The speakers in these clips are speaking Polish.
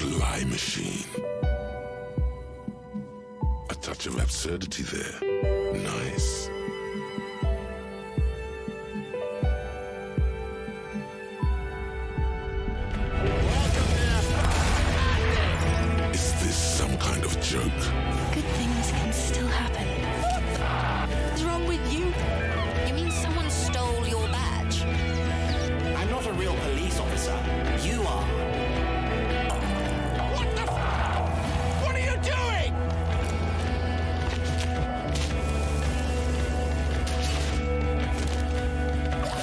lie machine. A touch of absurdity there. Nice. Is this some kind of joke? Good things can still happen. What's wrong with you? You mean someone stole your badge? I'm not a real police officer. You are. What the What are you doing?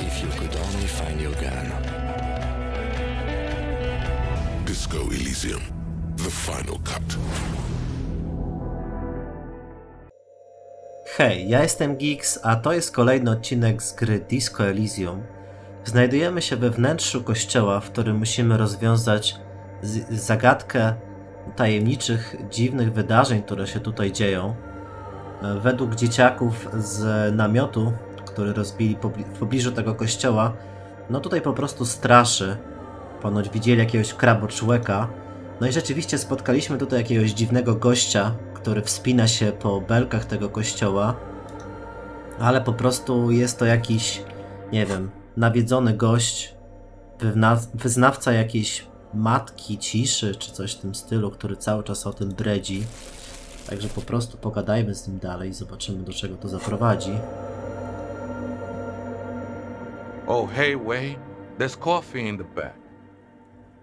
If you could only find your gun. Disco Elysium. The final cut. Hej, ja jestem Geeks, a to jest kolejny odcinek z gry Disco Elysium. Znajdujemy się we wnętrzu kościoła, w którym musimy rozwiązać zagadkę tajemniczych, dziwnych wydarzeń, które się tutaj dzieją. Według dzieciaków z namiotu, który rozbili w pobliżu tego kościoła, no tutaj po prostu straszy. Ponoć widzieli jakiegoś kraboczłeka. No i rzeczywiście spotkaliśmy tutaj jakiegoś dziwnego gościa, który wspina się po belkach tego kościoła, ale po prostu jest to jakiś, nie wiem, nawiedzony gość, wyznawca jakiejś Matki Ciszy, czy coś w tym stylu, który cały czas o tym bredzi. Także po prostu pogadajmy z nim dalej i zobaczymy, do czego to zaprowadzi. Oh, hey, wait. There's coffee in the back.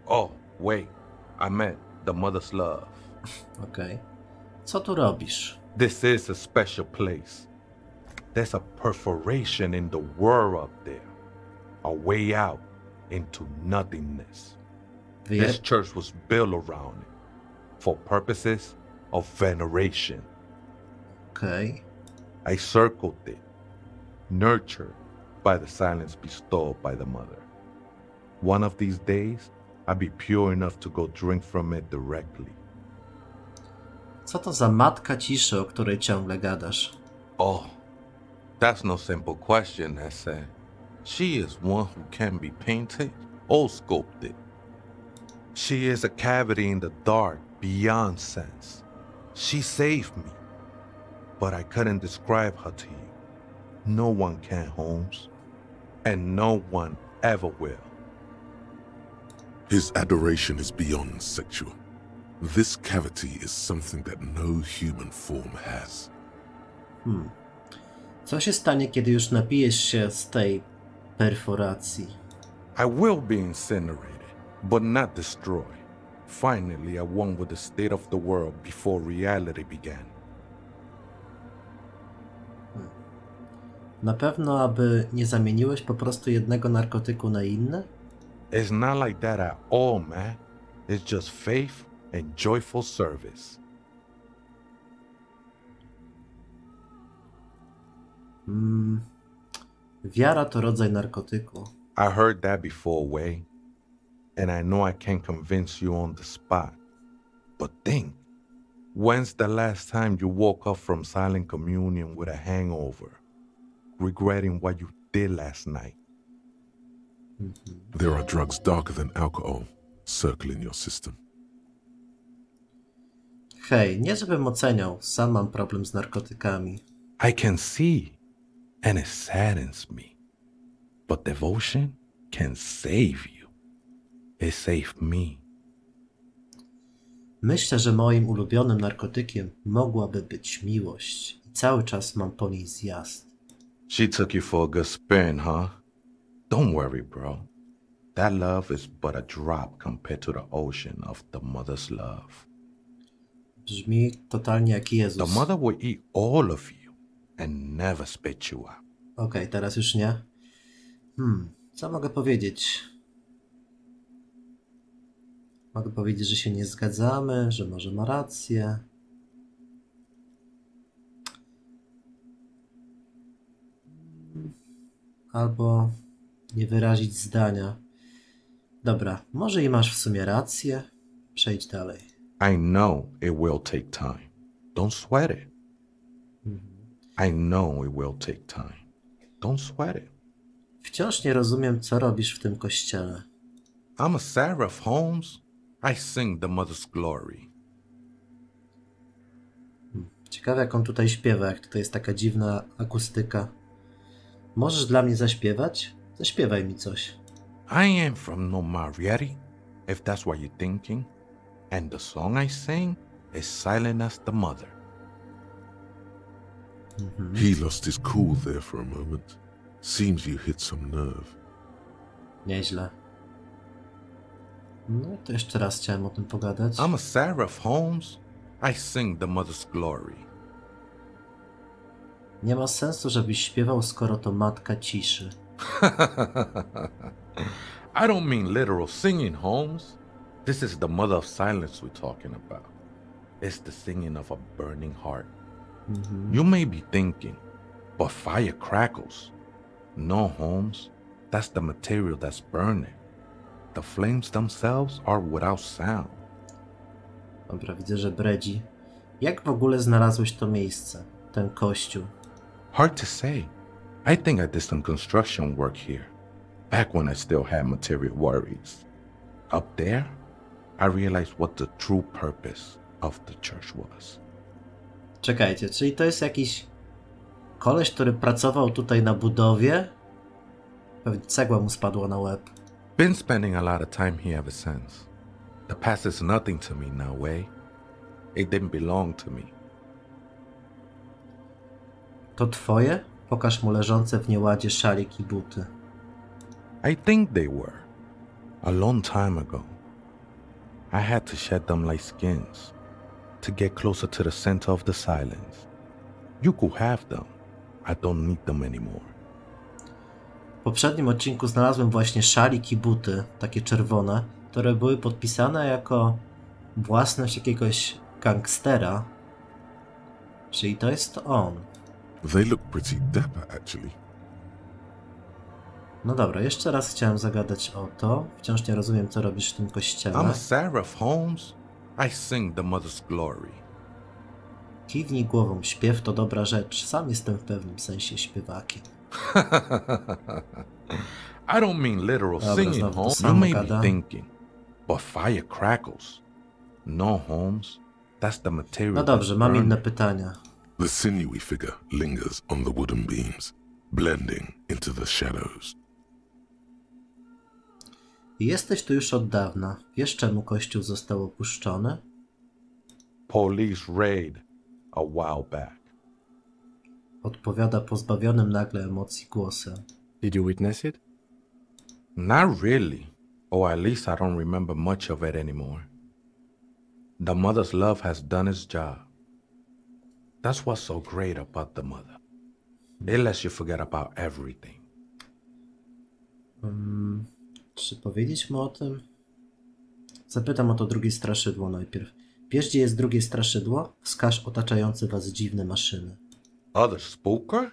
Oh, wait. I meant the mother's love. Okej. Co tu robisz? This is a special place. There's a perforation in the world up there. A way out into nothingness. This church was built around it for purposes of veneration. Okej. I circled it, nurtured by the silence bestowed by the mother. One of these days, I'll be pure enough to go drink from it directly. Co to za Matka Ciszy, o której ciągle gadasz? Oh, that's no simple question, Ese. She is one who can be painted or sculpted. She is a cavity in the dark beyond sense. She saved me, but I couldn't describe her to you. No one can, Holmes, and no one ever will. His adoration is beyond sexual. This cavity is something that no human form has. Co się stanie, kiedy już napijesz się z tej perforacji? I will be incinerated, but not destroyed. Finally, I won with the state of the world before reality began. Na pewno, aby nie zamieniłeś po prostu jednego narkotyku na inny? It's not like that at all, man. It's just faith and joyful service. Wiara to rodzaj narkotyku. I heard that before, Way. And I know I can't convince you on the spot. But think, when's the last time you woke up from silent communion with a hangover, regretting what you did last night? There are drugs darker than alcohol circling your system. Hej, nie żebym oceniał, sam mam problem z narkotykami. I can see, and it saddens me. But devotion can save you. It saved me. Myślę, że moim ulubionym narkotykiem mogłaby być miłość i cały czas mam po niej zjazd. She took you for a good spin, huh? Don't worry, bro. That love is but a drop compared to the ocean of the mother's love. Brzmi totalnie jak Jezus. The mother will eat all of you and never spit you out. Okej, teraz już nie. Co mogę powiedzieć? Mogę powiedzieć, że się nie zgadzamy, że może ma rację. Albo nie wyrazić zdania. Dobra, może i masz w sumie rację. Przejdź dalej. I know it will take time. Don't sweat it. I know it will take time. Don't sweat it. Wciąż nie rozumiem, co robisz w tym kościele. I'm a seraph, Holmes. I sing the mother's glory. Ciekawe, jak on tutaj śpiewa, jak tutaj jest taka dziwna akustyka. Możesz dla mnie zaśpiewać? Zaśpiewaj mi coś. I am from no Marietta, if that's what you're thinking. And the song I sing is silent as the mother. He lost his cool there for a moment. Seems you hit some nerve. Nieźle. No to jeszcze raz chciałem o tym pogadać. I'm a seraph, Holmes. I sing the mother's glory. Nie ma sensu, żebyś śpiewał, skoro to Matka Ciszy. I don't mean literal singing, Holmes. This is the mother of silence we're talking about. It's the singing of a burning heart. You may be thinking, but fire crackles. No, Holmes. That's the material that's burning. The flames themselves are without sound. Dobra, widzę, że bredzi. Jak w ogóle znalazłeś to miejsce? Ten kościół? Hard to say. I think I did some construction work here, back when I still had material worries. Up there, I realized what the true purpose of the church was. Czekajcie, czyli to jest jakiś koleś, który pracował tutaj na budowie? Pewnie cegła mu spadła na łeb. Been spending a lot of time here ever since. The past is nothing to me now, way. It didn't belong to me. To twoje? Pokaż mu leżące w nieładzie szalik i buty. I think they were. A long time ago. I had to shed them like skins to get closer to the center of the silence. You could have them. I don't need them anymore. W poprzednim odcinku znalazłem właśnie szalik i buty, takie czerwone, które były podpisane jako własność jakiegoś gangstera. Czyli to jest on. They look pretty dapper, actually. No dobra, jeszcze raz chciałem zagadać o to. Wciąż nie rozumiem, co robisz w tym kościele. I'm a seraph, Holmes. I sing the mother's glory. Kiwnij głową, śpiew to dobra rzecz. Sam jestem w pewnym sensie śpiewakiem. I don't mean literal Dobra, singing, znowu to Holmes. You samo may gada. be thinking, but fire crackles. No, Holmes. That's the material. No dobrze, mam that's inne burning. pytania. The sinewy figure lingers on the wooden beams, blending into the shadows. Jesteś tu już od dawna. Wiesz, czemu kościół został opuszczony? Police raid a while back. Odpowiada pozbawionym nagle emocji głosem. Did you witness it? Not really. Or at least I don't remember much of it anymore. The mother's love has done its job. That's what's so great about the mother. It lets you forget about everything. Czy powiedzieć mu o tym? Zapytam o to drugie straszydło najpierw. Wiesz, gdzie jest drugie straszydło? Wskaż otaczające was dziwne maszyny. Other spooker?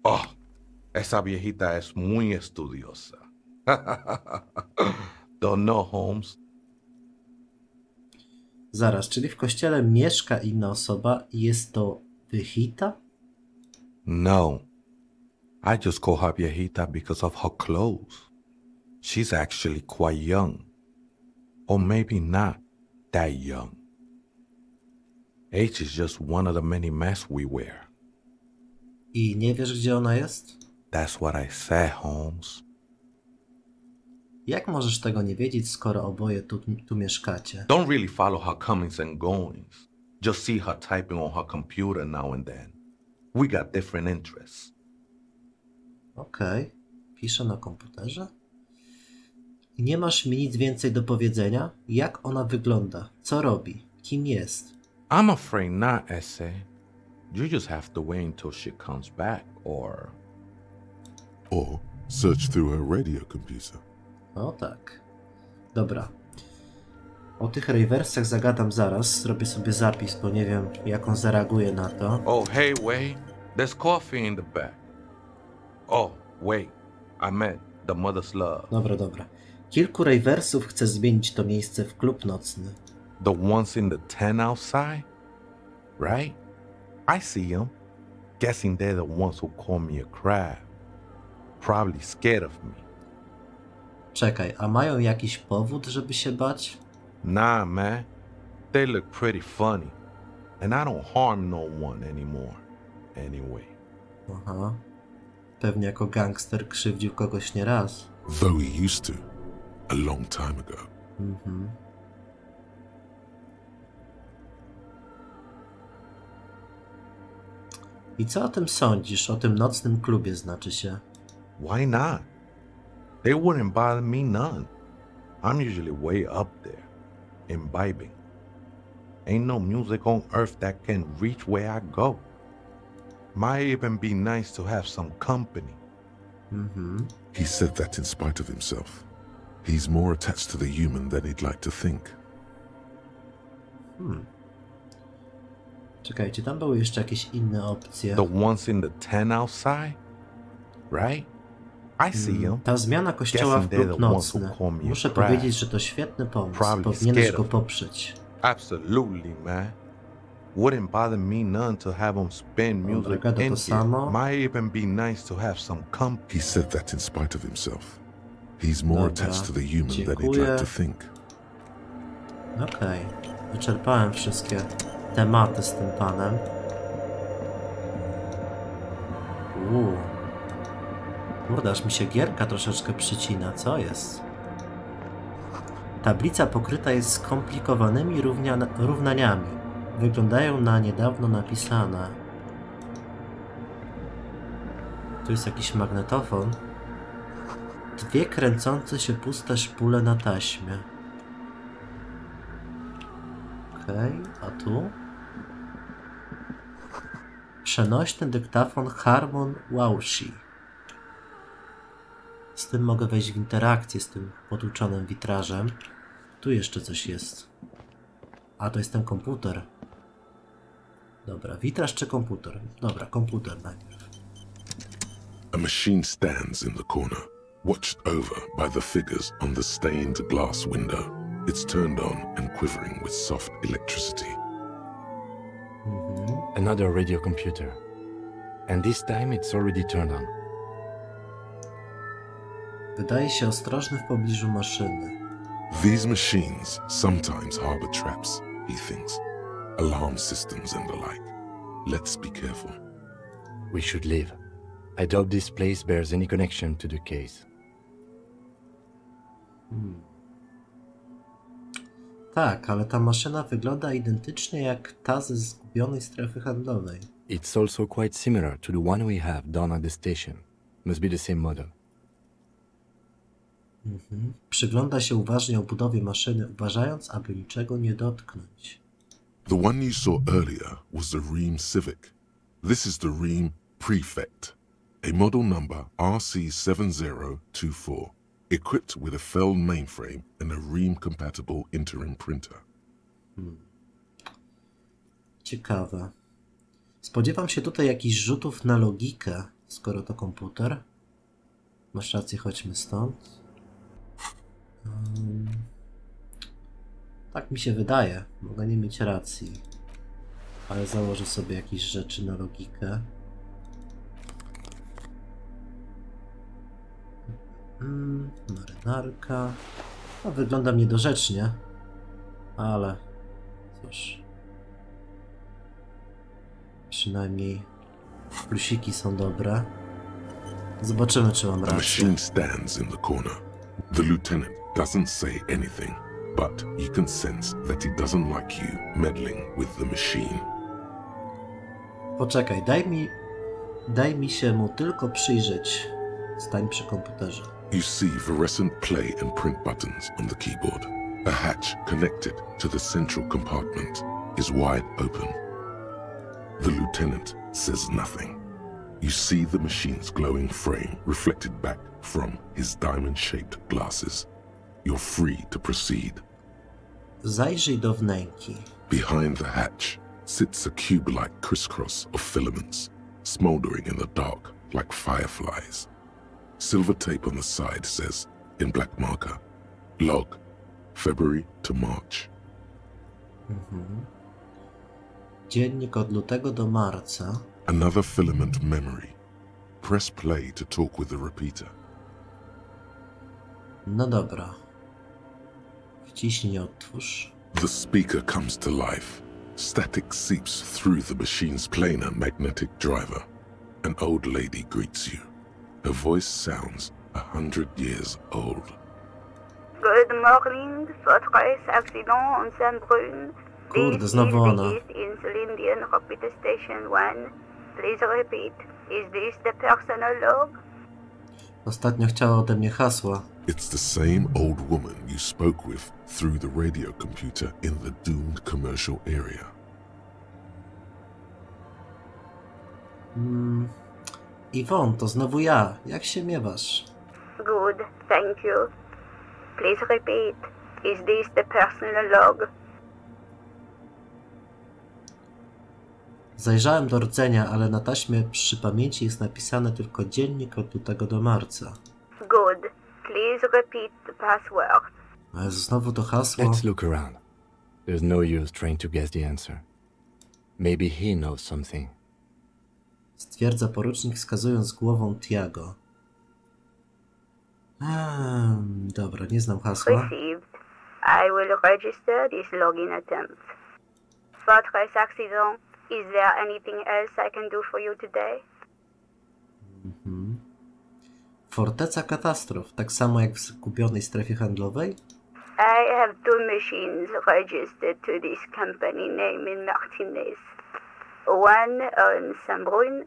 Oh, esa viejita es muy estudiosa. Don't know, Holmes. Zaraz, czyli w kościele mieszka inna osoba i jest to Wychita? No. I just call her viejita because of her clothes. She's actually quite young. Or maybe not that young. Age is just one of the many masks we wear. I nie wiesz, gdzie ona jest? That's what I said, Holmes. Jak możesz tego nie wiedzieć, skoro oboje tu mieszkacie? Don't really follow her comings and goings. Just see her typing on her computer now and then. We got different interests. Okej. Pisze na komputerze? I nie masz mi nic więcej do powiedzenia? Jak ona wygląda? Co robi? Kim jest? I'm afraid not, Essay. You just have to wait until she comes back, or search through her radio computer. O tak. Dobra. O tych rewersach zagadam zaraz. Zrobię sobie zapis, bo nie wiem, jak on zareaguje na to. oh, hey, wait. There's coffee in the back. Oh, wait. I meant the mother's love. Dobra. Kilku rewersów chce zmienić to miejsce w klub nocny. The ones in the tent outside? Right? I see them. Guessing they're the ones who call me a crab. Probably scared of me. Czekaj, a mają jakiś powód, żeby się bać? Nah, man. They look pretty funny. And I don't harm no one anymore. Anyway. Aha. Pewnie jako gangster krzywdził kogoś nie raz. Though he used to, a long time ago. I co o tym sądzisz? O tym nocnym klubie znaczy się. Why not? They wouldn't bother me none. I'm usually way up there, imbibing. Ain't no music on earth that can reach where I go. Might even be nice to have some company. He said that in spite of himself. He's more attached to the human than he'd like to think. Czekajcie, tam były jeszcze jakieś inne opcje. The ones in the tent outside? Right? I see them. Ta zmiana kościoła w klub nocny. Muszę powiedzieć, że to świetny pomysł. Powinieneś go poprzeć. Absolutely, man. Wouldn't bother me none to have them spin music in here. Might even be nice to have some company. He said that in spite of himself. He's more attached to the human than he'd like to think. Okej. Wyczerpałem wszystkie tematy z tym panem. Kurde, aż mi się gierka troszeczkę przycina. Co jest? Tablica pokryta jest skomplikowanymi równaniami. Wyglądają na niedawno napisane. Tu jest jakiś magnetofon. Dwie kręcące się puste szpule na taśmie. Okej, a tu? Przenośny dyktafon Harmon Waushi. Z tym mogę wejść w interakcję z tym potłuczonym witrażem. Tu jeszcze coś jest. A, to jest ten komputer. Dobra, witraż czy komputer? Dobra, komputer najpierw. A machine stands in the corner, watched over by the figures on the stained glass window. It's turned on and quivering with soft electricity. Another radio computer. And this time it's already turned on. Wydaje się ostrożny w pobliżu maszyny. These machines sometimes harbor traps, he thinks. Alarm systems and the like. Let's be careful. We should leave. I doubt this place bears any connection to the case. Tak, ale ta maszyna wygląda identycznie jak ta ze zgubionej strefy handlowej. It's also quite similar to the one we have down at the station. Must be the same model. Przygląda się uważnie obudowie maszyny, uważając, aby niczego nie dotknąć. The one you saw earlier was the Ream Civic. This is the Ream Prefect, a model number RC7024, equipped with a Feld mainframe and a Ream-compatible interim printer. Ciekawe. Spodziewam się tutaj jakichś rzutów na logikę, skoro to komputer. Masz rację, chodźmy stąd. Tak mi się wydaje. Mogę nie mieć racji. Ale założę sobie jakieś rzeczy na logikę. Marynarka. No, wyglądam niedorzecznie. Ale cóż. Przynajmniej plusiki są dobre. Zobaczymy, czy mam The rację. machine stands in the corner. The lieutenant doesn't say anything, but you can sense that he doesn't like you meddling with the machine. Poczekaj, daj mi się mu tylko przyjrzeć. Stań przy komputerze. You see fluorescent play and print buttons on the keyboard. A hatch connected to the central compartment is wide open. The lieutenant says nothing. You see the machine's glowing frame reflected back from his diamond-shaped glasses. You're free to proceed. Zajrzyj do wnęki. Behind the hatch sits a cube-like crisscross of filaments, smoldering in the dark like fireflies. Silver tape on the side says, in black marker, log, February to March. Dziennik od lutego do marca. Another filament memory. Press play to talk with the repeater. No dobra. Wciśnij otwórz. The speaker comes to life. Static seeps through the machine's planar magnetic driver. An old lady greets you. Her voice sounds 100 years old. Good morning, Fortress accident on Saint-Brun. Kurde, znowu ona. Indian Repeater Station 1. Please repeat. Is this the personal log? Ostatnio chciała ode mnie hasła. It's the same old woman you spoke with through the radio computer in the doomed commercial area. Yvonne, to znowu ja. Jak się miewasz? Good, thank you. Please repeat. Is this the personal log? Zajrzałem do rdzenia, ale na taśmie przy pamięci jest napisane tylko dziennik od lutego do marca. Good. Please repeat the password. Ale znowu to hasło. Let's look around. There's no use trying to guess the answer. Maybe he knows something. Stwierdza porucznik, wskazując głową Tiago. Dobra, nie znam hasła. Received. I will register this login attempt. Fortress accident. Is there anything else I can do for you today? Forteca katastrof, tak samo jak w zgubionej strefie handlowej? I have two machines registered to this company name in Martinez. One on Saint-Brun,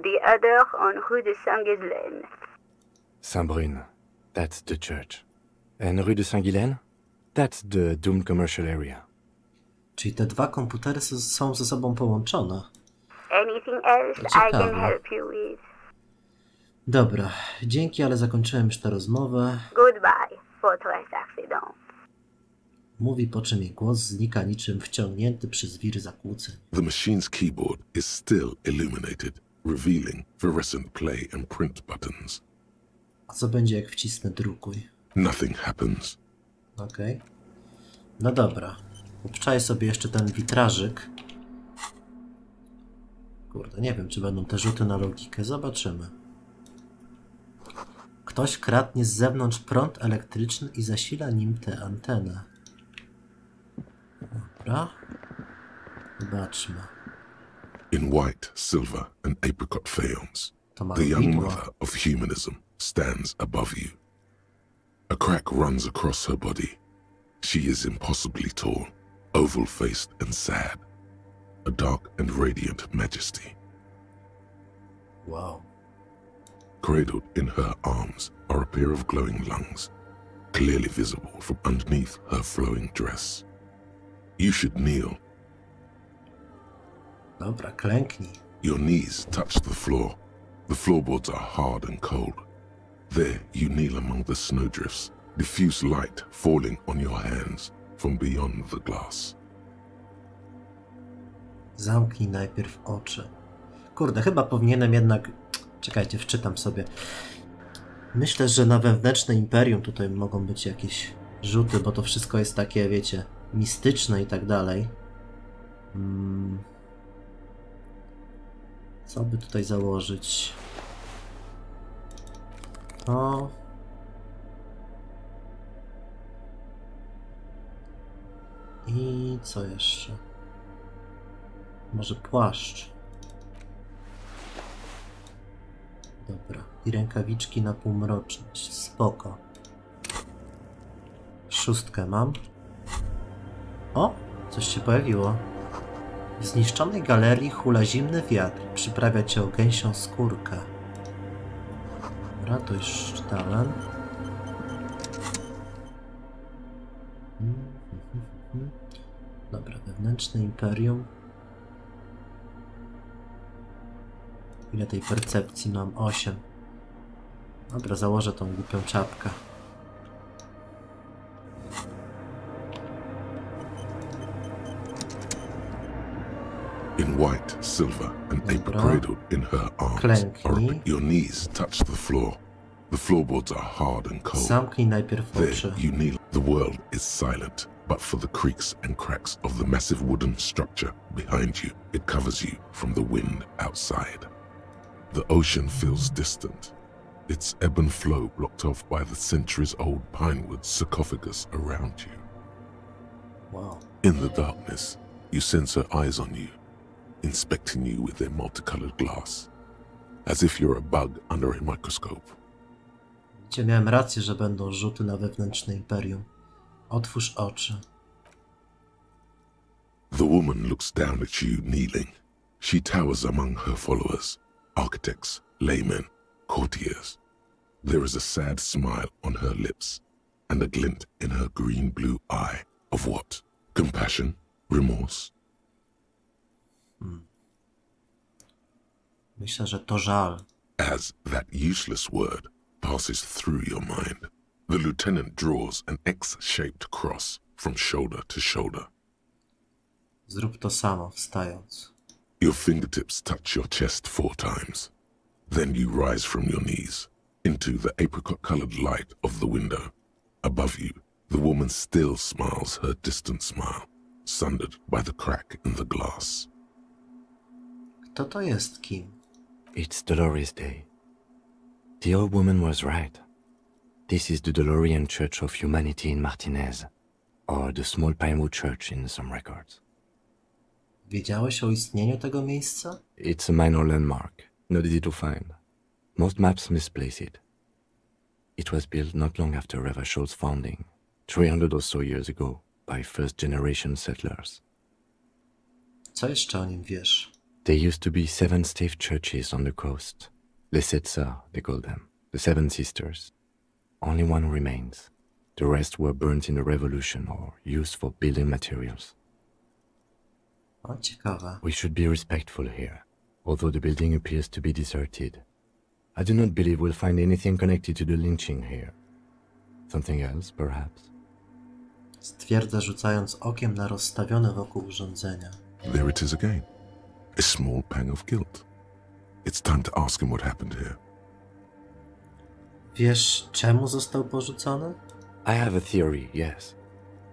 the other on Rue de Saint-Ghislaine. Saint-Brun. That's the church. And Rue de Saint-Ghislaine? That's the doomed commercial area. Czyli te dwa komputery są ze sobą połączone. Anything else I can help you with? Dobra, dzięki, ale zakończyłem już tę rozmowę. Goodbye, Fortress accident. Mówi, po czym jej głos znika niczym wciągnięty przez wir zakłóceń. The machine's keyboard is still illuminated, revealing fluorescent play and print buttons. A co będzie, jak wcisnę drukuj? Nothing happens. Okej. No dobra. Obczaję sobie jeszcze ten witrażyk. Kurde, nie wiem, czy będą te rzuty na logikę. Zobaczymy. Ktoś kradnie z zewnątrz prąd elektryczny i zasila nim tę antenę. Dobra. Zobaczmy. In white, silver, and apricot faience, To the young widło. mother of humanism stands above you. A crack runs across her body. She is impossibly tall, oval-faced and sad. A dark and radiant majesty. Wow. Cradled in her arms are a pair of glowing lungs, clearly visible from underneath her flowing dress. You should kneel. Dobra, klęknij. Your knees touch the floor. The floorboards are hard and cold. There you kneel among the snowdrifts, diffuse light falling on your hands from beyond the glass. Zamknij najpierw oczy. Kurde, chyba powinienem jednak... Czekajcie, wczytam sobie. Myślę, że na wewnętrzne imperium tutaj mogą być jakieś rzuty, bo to wszystko jest takie, wiecie, mistyczne i tak dalej. Co by tutaj założyć? O. I co jeszcze? Może płaszcz. Dobra. I rękawiczki na półmroczność. Spoko. 6 mam. O! Coś się pojawiło. W zniszczonej galerii hula zimny wiatr. Przyprawia cię o gęsią skórkę. Dobra, to już czytałem. Dobra, wewnętrzne imperium. Ile tej percepcji mam? 8. Dobra, założę tą głupią czapkę. In white, silver, and paper cradled in her arms. Klęknij. Your knees touch the floor. The floorboards are hard and cold. Zamknij najpierw There oczy. you kneel. The world is silent, but for the creaks and cracks of the massive wooden structure behind you, it covers you from the wind outside. The ocean feels distant, its ebb and flow blocked off by the centuries-old pinewood sarcophagus around you. Wow. In the darkness, you sense her eyes on you, inspecting you with their multicolored glass, as if you're a bug under a microscope. Gdzie miałem rację, że będą rzuty na wewnętrzne imperium. Otwórz oczy. The woman looks down at you kneeling. She towers among her followers, architects, laymen, courtiers. There is a sad smile on her lips and a glint in her green-blue eye of what? Compassion? Remorse? Myślę, że to żal. As that useless word passes through your mind, the lieutenant draws an X-shaped cross from shoulder to shoulder. Zrób to samo, wstając. Your fingertips touch your chest 4 times. Then you rise from your knees into the apricot-colored light of the window. Above you, the woman still smiles her distant smile, sundered by the crack in the glass. Kto to jest kim? It's Dolores Dei. The old woman was right. This is the Dolorian Church of Humanity in Martinez, or the Small Paimo Church in some records. Wiedziałeś o istnieniu tego miejsca? It's a minor landmark, not easy to find. Most maps misplace it. It was built not long after Ravachol's founding, 300 or so years ago, by first-generation settlers. Co jeszcze o nim wiesz? There used to be 7 stave churches on the coast. Les Sept Sœurs, they call them. The 7 Sisters. Only one remains. The rest were burnt in the revolution or used for building materials. O, ciekawe. We should be respectful here, although the building appears to be deserted. I do not believe we'll find anything connected to the lynching here. Something else, perhaps? Stwierdza, rzucając okiem na rozstawione wokół urządzenia. There it is again. A small pang of guilt. It's time to ask him what happened here. Wiesz, czemu został porzucony? I have a theory, yes.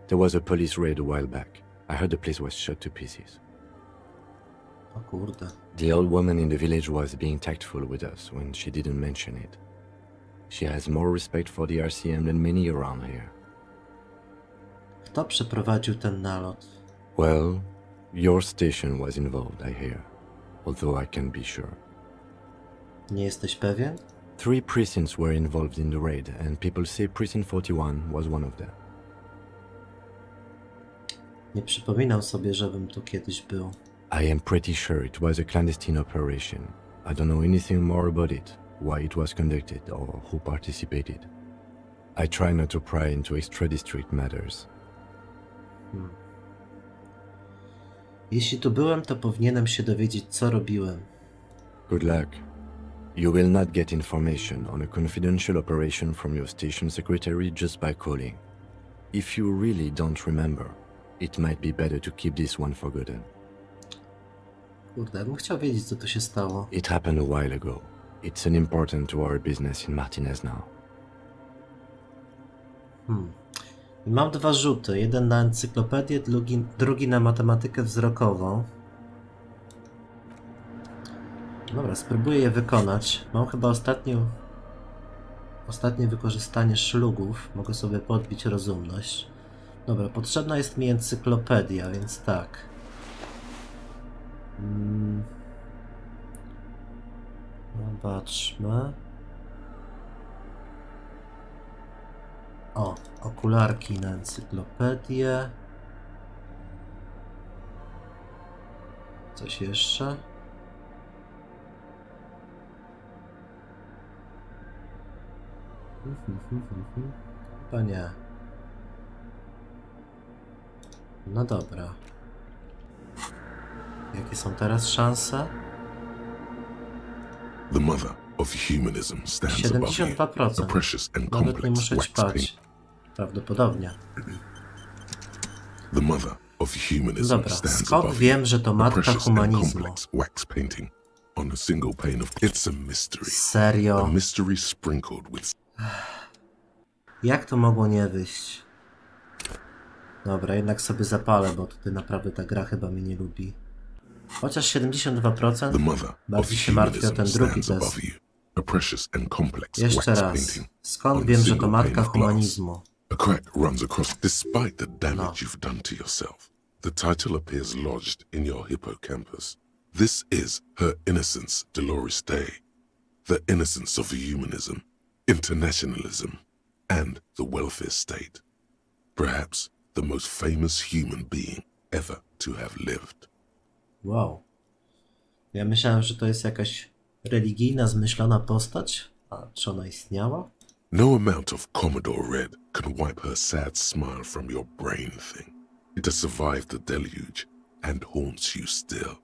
There was a police raid a while back. I heard the place was shot to pieces. O kurde. The old woman in the village was being tactful with us when she didn't mention it. She has more respect for the RCM than many around here. Kto przeprowadził ten nalot? Well, your station was involved, I hear. Although I can't be sure. Nie jesteś pewien? 3 precincts were involved in the raid, and people say Precinct 41 was one of them. Nie przypominam sobie, żebym tu kiedyś był. I am pretty sure it was a clandestine operation. I don't know anything more about it, why it was conducted, or who participated. I try not to pry into extra-district matters. Jeśli tu byłem, to powinienem się dowiedzieć, co robiłem. Good luck. You will not get information on a confidential operation from your station secretary just by calling. If you really don't remember, it might be better to keep this one forgotten. Kurde, bym chciał wiedzieć, co tu się stało. It happened a while ago. It's unimportant to our business in Martinez now. I mam 2 rzuty. Jeden na encyklopedię, drugi na matematykę wzrokową. Dobra, spróbuję je wykonać. Mam chyba ostatnie wykorzystanie szlugów. Mogę sobie podbić rozumność. Dobra, potrzebna jest mi encyklopedia, więc tak. Zobaczmy. O, okularki na encyklopedię. Coś jeszcze? Chyba nie. No dobra. Jakie są teraz szanse? The mother of humanism stands above you, a 72%. precious and Nawet nie complex muszę wax ćpać. painting. Prawdopodobnie. The mother of humanism Dobra, stands skąd above wiem, you, że to a matka precious and humanizmu? complex wax painting on a single pane of... It's a mystery. Serio? A mystery sprinkled with... Jak to mogło nie wyjść? Dobra, jednak sobie zapalę, bo tutaj naprawdę ta gra chyba mnie nie lubi. Chociaż 72%, The mother bardziej of się martwię o ten humanism drugi stands test. above you, a precious and complex Jeszcze wax raz. painting Skąd on a wiem, że to single matka pane of glass. humanizmu? A crack runs across despite the damage you've done to yourself. The title appears lodged in your hippocampus. This is her innocence, Dolores Dei. The innocence of humanism, internationalism, and the welfare state. Perhaps the most famous human being ever to have lived. Wow. Ja myślałem, że to jest jakaś religijna, zmyślona postać. A czy ona istniała? No amount of Commodore Red can wipe her sad smile from your brain thing. It has survived the deluge and haunts you still,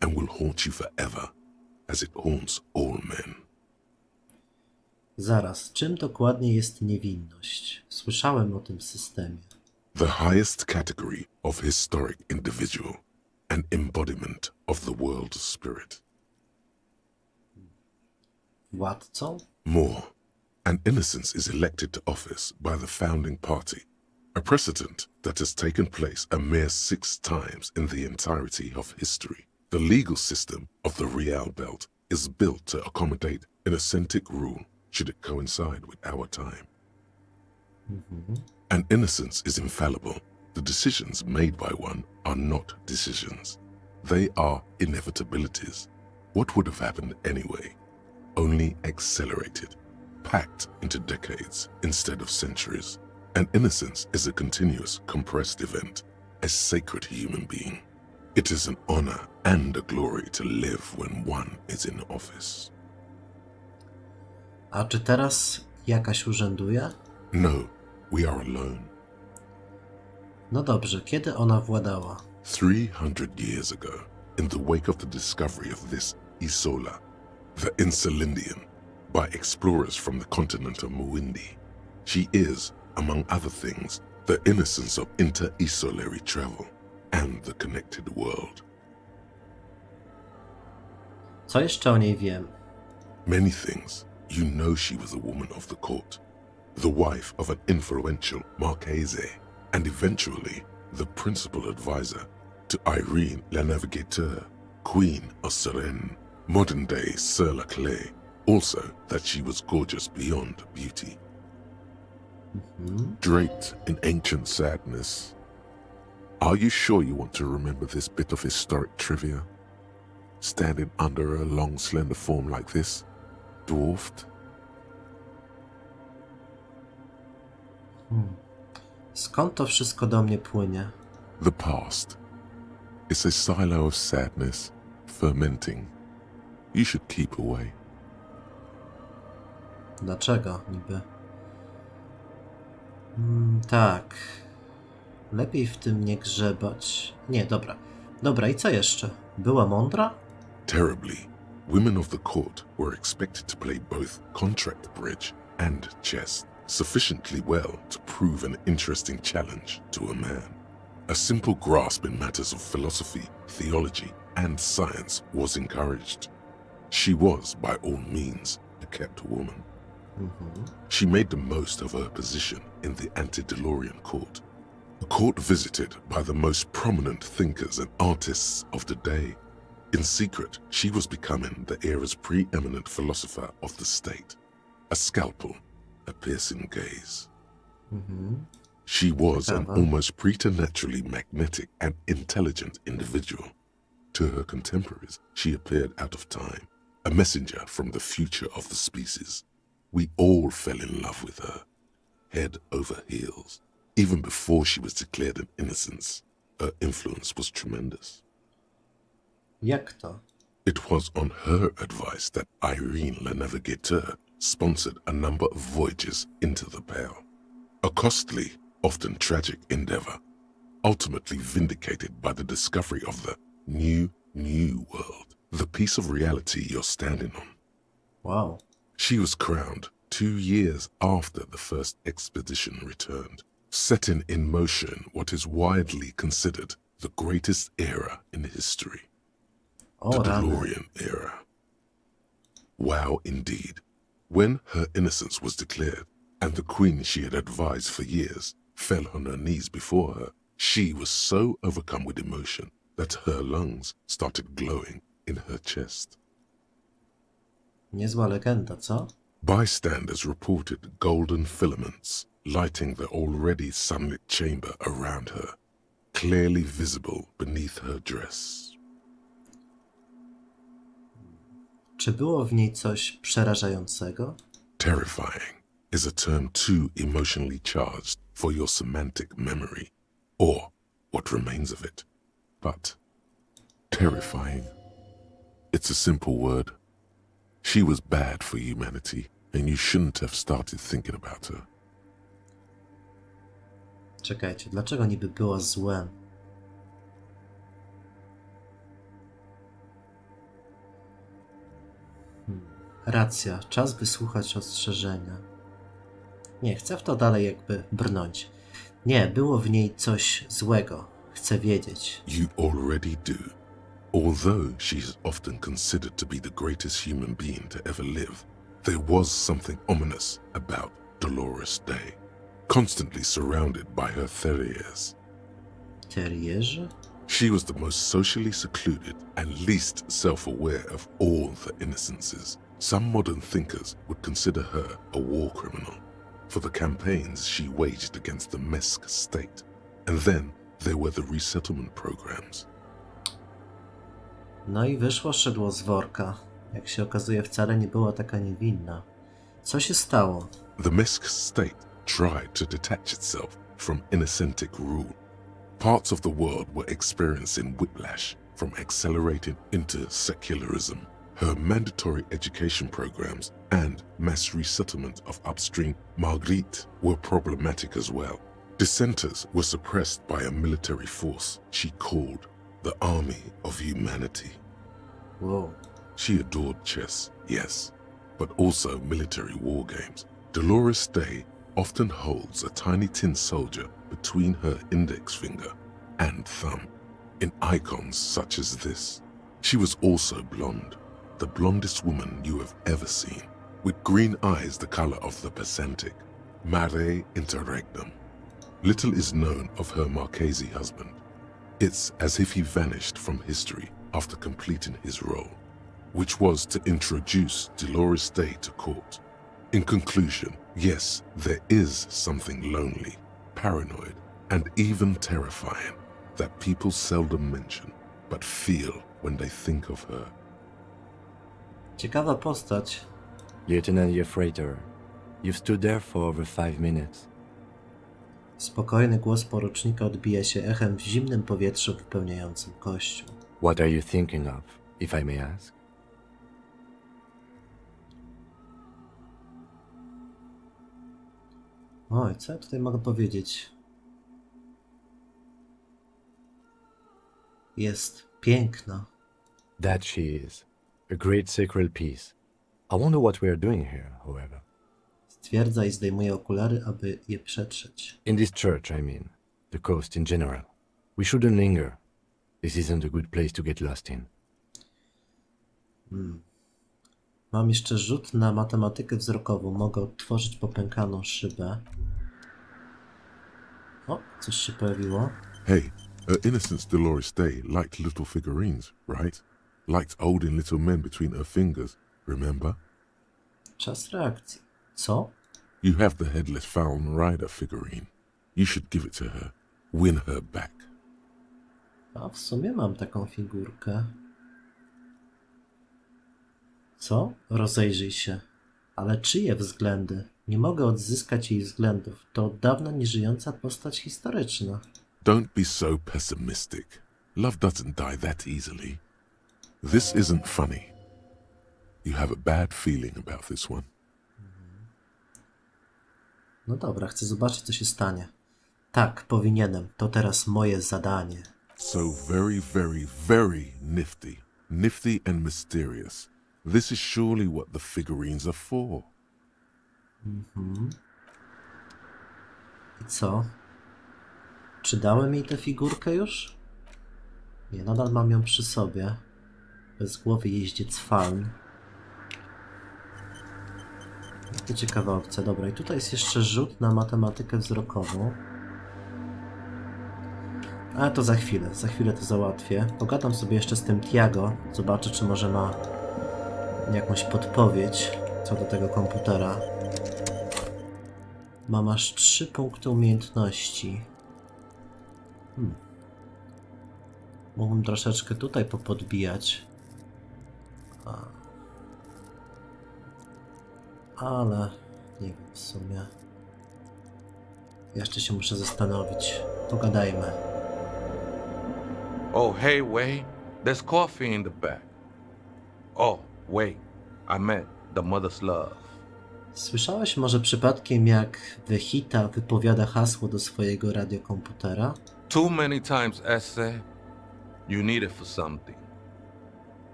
and will haunt you forever, as it haunts all men. Zaraz, czym dokładnie jest niewinność? Słyszałem o tym systemie. The highest category of historic individual, an embodiment of the world spirit. Władcą? More, an innocence is elected to office by the founding party, a precedent that has taken place a mere 6 times in the entirety of history. The legal system of the Real Belt is built to accommodate inauthentic rule should it coincide with our time. An innocence is infallible. The decisions made by one are not decisions. They are inevitabilities. What would have happened anyway? Only accelerated, packed into decades instead of centuries. An innocence is a continuous, compressed event, a sacred human being. It is an honor and a glory to live when one is in office. A czy teraz jakaś urzęduje? No, we are alone. No dobrze, kiedy ona władała? 300 years ago, in the wake of the discovery of this Isola, the Insulindian, by explorers from the continent of Muindi. She is, among other things, the innocence of inter-isolary travel and the connected world. Co jeszcze o niej wiem? Many things. You know she was a woman of the court, the wife of an influential Marchese, and eventually the principal advisor to Irene la Navigateur, Queen of Suresnes, modern-day Sir La Clé. Also that she was gorgeous beyond beauty. Draped in ancient sadness. Are you sure you want to remember this bit of historic trivia? Standing under a long, slender form like this, dwarfed? Skąd to wszystko do mnie płynie? The past. It's a silo of sadness, fermenting. You should keep away. Dlaczego niby? Tak. Lepiej w tym nie grzebać. Nie, dobra. Dobra, i co jeszcze? Była mądra? Terribly. Women of the court were expected to play both contract bridge and chess sufficiently well to prove an interesting challenge to a man. A simple grasp in matters of philosophy, theology, and science was encouraged. She was, by all means, a kept woman. She made the most of her position in the antediluvian court, a court visited by the most prominent thinkers and artists of the day. In secret, she was becoming the era's preeminent philosopher of the state, a scalpel, a piercing gaze. She was an almost preternaturally magnetic and intelligent individual. To her contemporaries, she appeared out of time, a messenger from the future of the species. We all fell in love with her, head over heels. Even before she was declared an innocence, her influence was tremendous. Jak to? It was on her advice that Irene la Navigateur sponsored a number of voyages into the Pale. A costly, often tragic endeavor, ultimately vindicated by the discovery of the new world, the piece of reality you're standing on. Wow. She was crowned 2 years after the first expedition returned, setting in motion what is widely considered the greatest era in history. The DeLorean era. Wow, indeed. When her innocence was declared, and the queen she had advised for years fell on her knees before her, she was so overcome with emotion that her lungs started glowing in her chest. Niezła legenda, co? Bystanders reported golden filaments lighting the already sunlit chamber around her, clearly visible beneath her dress. Czy było w niej coś przerażającego? Terrifying is a term too emotionally charged for your semantic memory, or what remains of it. But terrifying, it's a simple word. She was bad for humanity, and you shouldn't have started thinking about her. Czekajcie, dlaczego niby była złem? Racja, czas wysłuchać ostrzeżenia. Nie, chcę w to dalej jakby brnąć. Nie, było w niej coś złego. Chcę wiedzieć. You already do. Although she is often considered to be the greatest human being to ever live, there was something ominous about Dolores Dei, constantly surrounded by her terriers. Terrierzy? She was the most socially secluded and least self-aware of all the innocences. Some modern thinkers would consider her a war criminal for the campaigns she waged against the Mesk state. And then there were the resettlement programs. No i wyszło szydło z worka. Jak się okazuje, wcale nie była taka niewinna. Co się stało? The Mesk state tried to detach itself from innocentic rule. Parts of the world were experiencing whiplash from accelerating into secularism. Her mandatory education programs and mass resettlement of upstream Marguerite were problematic as well. Dissenters were suppressed by a military force she called the Army of Humanity. Wow. She adored chess, yes, but also military war games. Dolores Dei often holds a tiny tin soldier between her index finger and thumb in icons such as this. She was also blonde, the blondest woman you have ever seen, with green eyes the color of the Pacentic, mare interregnum. Little is known of her Marchese husband. It's as if he vanished from history after completing his role, which was to introduce Dolores Dei to court. In conclusion, yes, there is something lonely, paranoid, and even terrifying that people seldom mention, but feel when they think of her. Ciekawa postać. Lieutenant Jeffreiter, you've stood there for over 5 minutes. Spokojny głos porucznika odbija się echem w zimnym powietrzu wypełniającym kościół. What are you thinking of, if I may ask? Oj, co ja tutaj mogę powiedzieć? Jest piękna. That she is. A great sacred piece. I wonder what we are doing here, however. Stwierdza i zdejmuje okulary, aby je przetrzeć. In this church, I mean. The coast in general. We shouldn't linger. This isn't a good place to get lost in. Mam jeszcze rzut na matematykę wzrokową. Mogę odtworzyć popękaną szybę. O, coś się pojawiło. Hey, her innocence Dolores Dei liked little figurines, right? Liked holding little men between her fingers, remember? Czas reakcji. Co? You have the headless Falcon Rider figurine. You should give it to her. Win her back. A w sumie mam taką figurkę. Co? Rozejrzyj się. Ale czyje względy? Nie mogę odzyskać jej względów. To od dawna nieżyjąca postać historyczna. Don't be so pessimistic. Love doesn't die that easily. This isn't funny. You have a bad feeling about this one. No dobra, chcę zobaczyć, co się stanie. Tak, powinienem. To teraz moje zadanie. So very, very, very nifty. Nifty and mysterious. This is surely what the figurines are for. I co? Czy dałem jej tę figurkę już? Nie, nadal mam ją przy sobie. Bez głowy jeździec Faln. To ciekawa opcja. Dobra, i tutaj jest jeszcze rzut na matematykę wzrokową. Ale to za chwilę to załatwię. Pogadam sobie jeszcze z tym Tiago. Zobaczę, czy może ma jakąś podpowiedź co do tego komputera. Mam aż 3 punkty umiejętności. Mógłbym troszeczkę tutaj popodbijać. Ale nie wiem w sumie. Jeszcze się muszę zastanowić. Pogadajmy. Oh, hey, wait. There's coffee in the back. Oh, wait. I meant the mother's love. Słyszałeś może przypadkiem, jak Wehita wypowiada hasło do swojego radiokomputera? Too many times, Esse. You need it for something.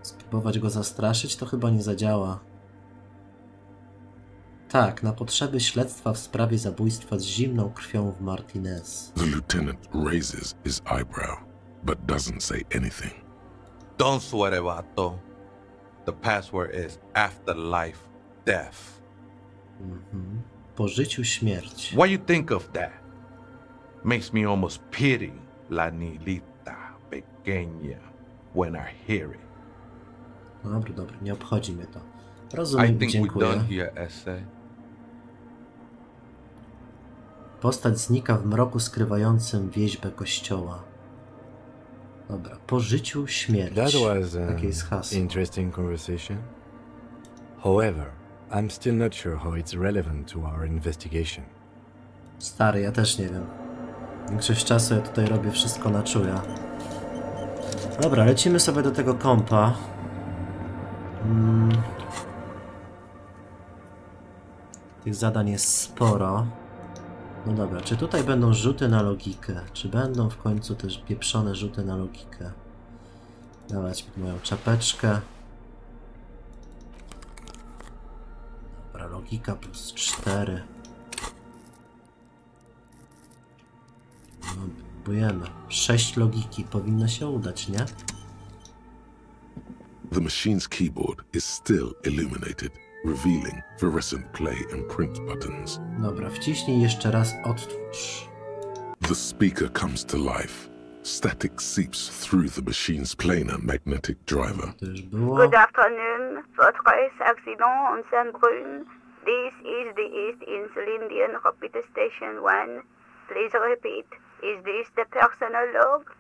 Spróbować go zastraszyć to chyba nie zadziała. Tak, na potrzeby śledztwa w sprawie zabójstwa z zimną krwią w Martinez. The lieutenant raises his eyebrow, but doesn't say anything. Don't sweat it, Vato. The password is afterlife death. Po życiu śmierć. Why you think of that? Makes me almost pity la niñita pequeña when I hear it. Dobra, nie obchodzi mnie to. I Rozumiem, think we're dziękuję. done here, Esse. Postać znika w mroku skrywającym wieźbę kościoła. Dobra, po życiu śmierć. That was Takie jest an hasło. interesting conversation. However, I'm still not sure how it's relevant to our investigation. Stary, ja też nie wiem. Większość czasu ja tutaj robię wszystko na czuja. Dobra, lecimy sobie do tego kompa. Tych zadań jest sporo. No dobra, czy tutaj będą rzuty na logikę? Czy będą w końcu też pieprzone rzuty na logikę? Dawać mi moją czapeczkę. Dobra, logika plus 4. No, próbujemy. 6 logiki powinno się udać, nie? The machine's keyboard is still illuminated, revealing fluorescent play and print buttons. Dobra, wciśnij jeszcze raz odtwórz. The speaker comes to life. Static seeps through the machine's planar magnetic driver. To już było. Good afternoon. Votre accident on Saint-Brun. This is the East Insulindian Repeater Station 1. Please repeat. Is this the personal log?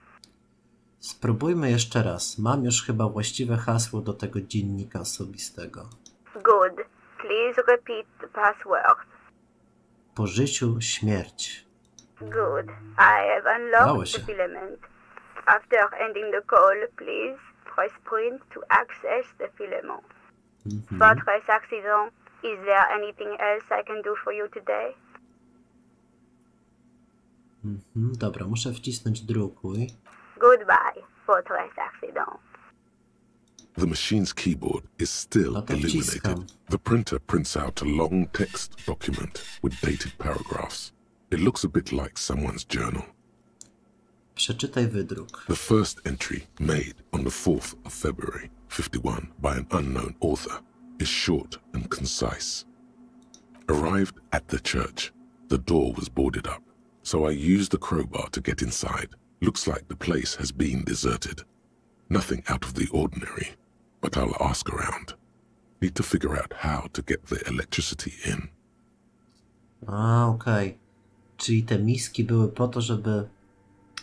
Spróbujmy jeszcze raz. Mam już chyba właściwe hasło do tego dziennika osobistego. Good. Please repeat the password. Po życiu śmierć. Good. I have unlocked the filament. After ending the call, please press print to access the filament. Votre accident. Is there anything else I can do for you today? Dobra, muszę wcisnąć drukuj. Goodbye, votre accident. The machine's keyboard is still illuminated. The printer prints out a long text document with dated paragraphs. It looks a bit like someone's journal. Przeczytaj wydruk. The first entry, made on the 4th of February, 51, by an unknown author, is short and concise. Arrived at the church, the door was boarded up, so I used the crowbar to get inside. Looks like the place has been deserted. Nothing out of the ordinary, but I'll ask around. Need to figure out how to get the electricity in. Okej. Czyli te miski były po to, żeby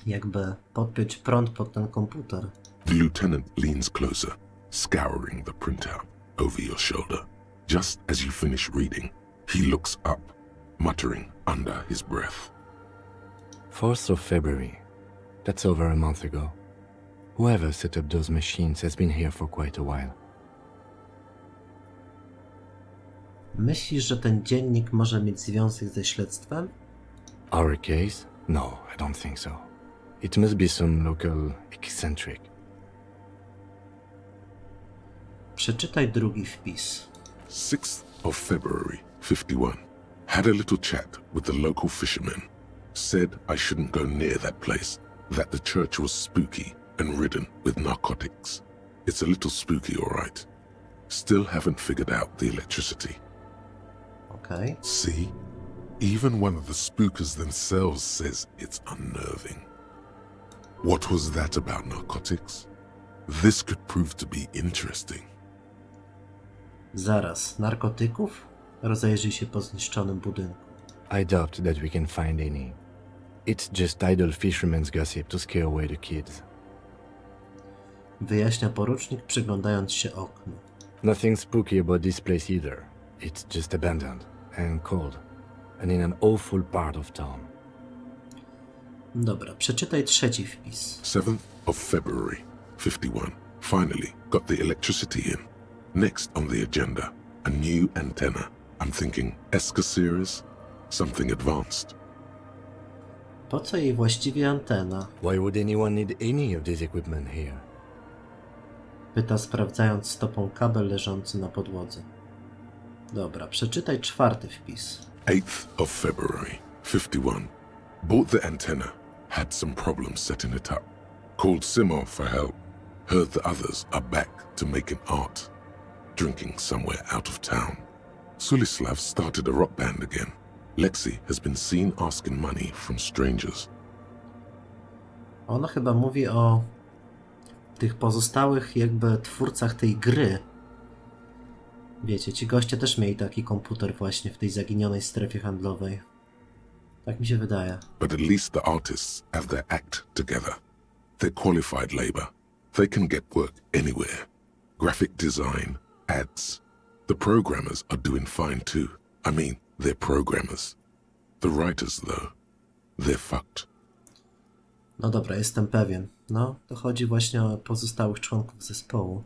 jakby podpiąć prąd pod ten komputer. The lieutenant leans closer, scouring the printout over your shoulder. Just as you finish reading, he looks up, muttering under his breath. 4th of February. That's over a month ago. Whoever set up those machines has been here for quite a while. Myślisz, że ten dziennik może mieć związek ze śledztwem? Our case? No, I don't think so. It must be some local eccentric. Przeczytaj drugi wpis. 6th of February, 51. Had a little chat with the local fishermen. Said I shouldn't go near that place, that the church was spooky and ridden with narcotics. It's a little spooky, all right. Still haven't figured out the electricity. Okay. See? Even one of the spookers themselves says it's unnerving. What was that about narcotics? This could prove to be interesting. Zaraz, narkotyków? Rozejrzyj się po zniszczonym budynku. I doubt that we can find any. It's just idle fisherman's gossip to scare away the kids. Wyjaśnia porucznik, przyglądając się oknu. Nothing spooky about this place either. It's just abandoned and cold, and in an awful part of town. Dobra, przeczytaj trzeci wpis. 7th of February, 51. Finally got the electricity in. Next on the agenda, a new antenna. I'm thinking ESCA series, something advanced. Po co jej właściwie antena? Why would anyone need any of this equipment here? Pyta, sprawdzając stopą kabel leżący na podłodze. Dobra, przeczytaj czwarty wpis. 8th of February, 51. Bought the antenna. Had some problems setting it up. Called Simo for help. Heard the others are back to making art. Drinking somewhere out of town. Sulislav started a rock band again. Lexi has been seen asking money from strangers. Ona chyba mówi o tych pozostałych jakby twórcach tej gry. Wiecie, ci goście też mieli taki komputer właśnie w tej zaginionej strefie handlowej. Tak mi się wydaje. But at least the artists have their act together. They're qualified labor. They can get work anywhere. Graphic design, ads. The programmers are doing fine too. I mean, they're programmers. The writers, though, they're fucked. No dobra, jestem pewien. No, to chodzi właśnie o pozostałych członków zespołu.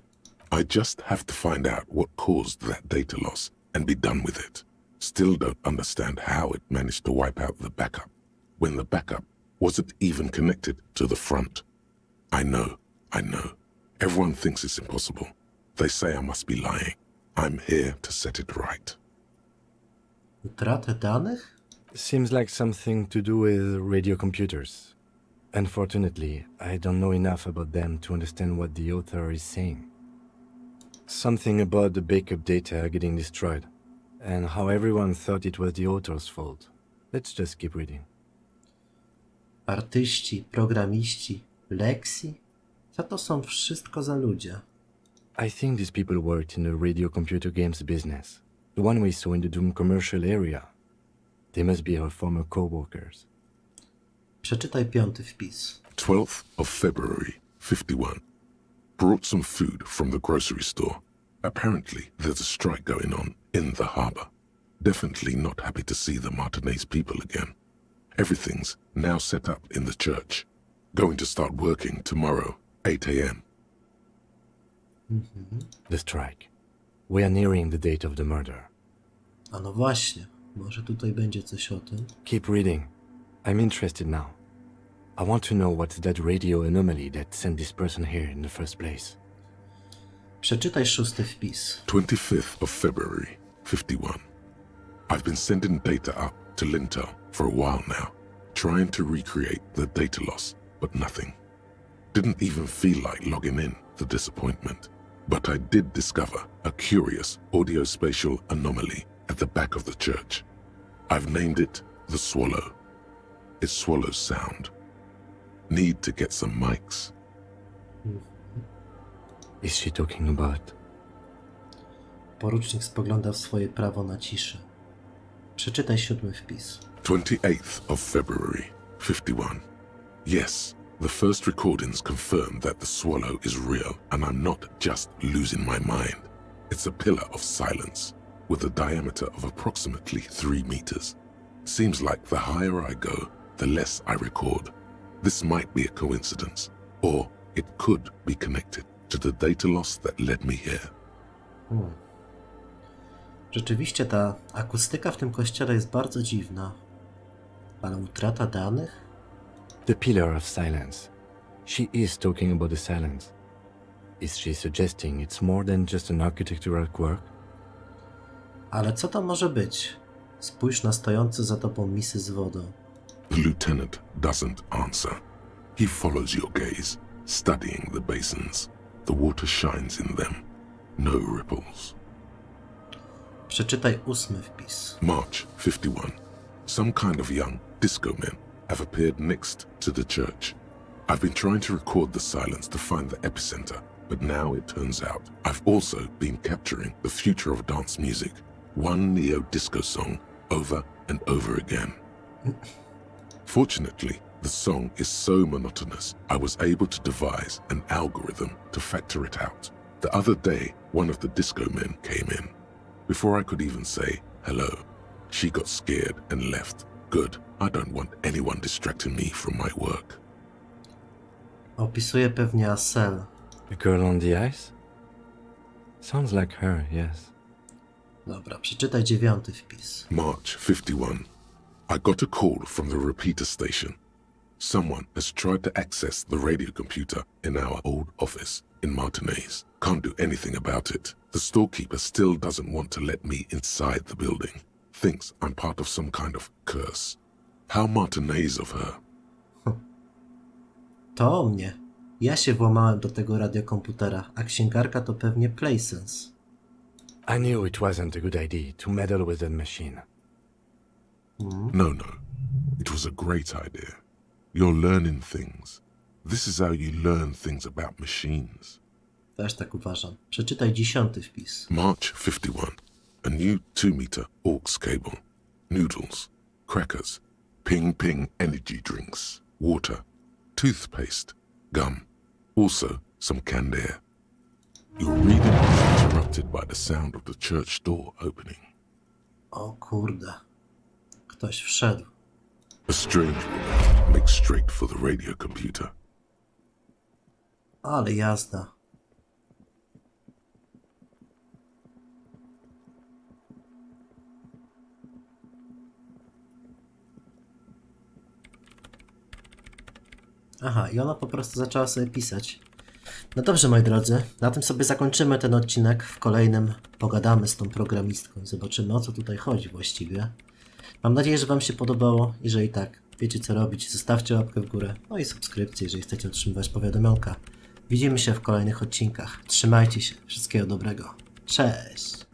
I just have to find out what caused that data loss and be done with it. Still don't understand how it managed to wipe out the backup, when the backup wasn't even connected to the front. I know. Everyone thinks it's impossible. They say I must be lying. I'm here to set it right. Utratę danych? Seems like something to do with radiocomputers. Unfortunately, I don't know enough about them to understand what the author is saying. Something about the backup data getting destroyed, and how everyone thought it was the author's fault. Let's just keep reading. Artyści, programiści, Lexi? Co to są wszystko za ludzie? I think these people worked in the radio computer games business, the one we saw in the Doom commercial area. They must be our former co-workers. Przeczytaj piąty wpis. 12th of February, 51. Brought some food from the grocery store. Apparently, there's a strike going on in the harbor. Definitely not happy to see the Martinez people again. Everything's now set up in the church. Going to start working tomorrow, 8 a.m. The strike. We are nearing the date of the murder. A no właśnie, może tutaj będzie coś o tym. Keep reading. I'm interested now. I want to know what's that radio anomaly that sent this person here in the first place. Przeczytaj szósty wpis. 25th of February, 51. I've been sending data up to Lintel for a while now, trying to recreate the data loss, but nothing. Didn't even feel like logging in, the disappointment. But I did discover a curious audio-spatial anomaly at the back of the church. I've named it the Swallow. It swallows sound. Need to get some mics. Is she talking about? Porucznik spogląda w swoje prawo na ciszę. Przeczytaj siódmy wpis. 28th of February, 51. Yes, the first recordings confirm that the swallow is real and I'm not just losing my mind. It's a pillar of silence with a diameter of approximately 3 meters. Seems like the higher I go, the less I record. This might be a coincidence, or it could be connected to the data loss that led me here. Rzeczywiście ta akustyka w tym kościele jest bardzo dziwna. Ale utrata danych? The pillar of silence. She is talking about the silence. Is she suggesting it's more than just an architectural quirk? Ale co to może być? Spójrz na stojące za tobą misy z wodą. The lieutenant doesn't answer. He follows your gaze, studying the basins. The water shines in them. No ripples. Przeczytaj ósmy wpis. March 51. Some kind of young disco men have appeared next to the church. I've been trying to record the silence to find the epicenter, but now it turns out I've also been capturing the future of dance music, one neo-disco song over and over again. Fortunately, the song is so monotonous, I was able to devise an algorithm to factor it out. The other day, one of the disco men came in. Before I could even say hello, she got scared and left. Good, I don't want anyone distracting me from my work. Opisuje pewnie Asel. The girl on the ice? Sounds like her, yes. Dobra, przeczytaj 9. wpis. March 51. I got a call from the repeater station. Someone has tried to access the radio computer in our old office in Martinez. Can't do anything about it. The storekeeper still doesn't want to let me inside the building. Thinks I'm part of some kind of curse. How Martinez of her. To o mnie. Ja się włamałem do tego radiokomputera, a księgarka to pewnie PlaySense. I knew it wasn't a good idea to meddle with that machine. No. It was a great idea. You're learning things. This is how you learn things about machines. Też tak uważam. Przeczytaj 10. wpis. March 51. A new 2-meter aux cable. Noodles. Crackers. Ping energy drinks. Water. Toothpaste. Gum. Also some canned air. Your reading was interrupted by the sound of the church door opening. O kurde. Ktoś wszedł. A strange woman makes straight for the radio computer. Ale jazda. Aha, i ona po prostu zaczęła sobie pisać. No dobrze, moi drodzy, na tym sobie zakończymy ten odcinek. W kolejnym pogadamy z tą programistką i zobaczymy, o co tutaj chodzi właściwie. Mam nadzieję, że wam się podobało. Jeżeli tak, wiecie co robić, zostawcie łapkę w górę, no i subskrypcję, jeżeli chcecie otrzymywać powiadomionka. Widzimy się w kolejnych odcinkach. Trzymajcie się, wszystkiego dobrego. Cześć!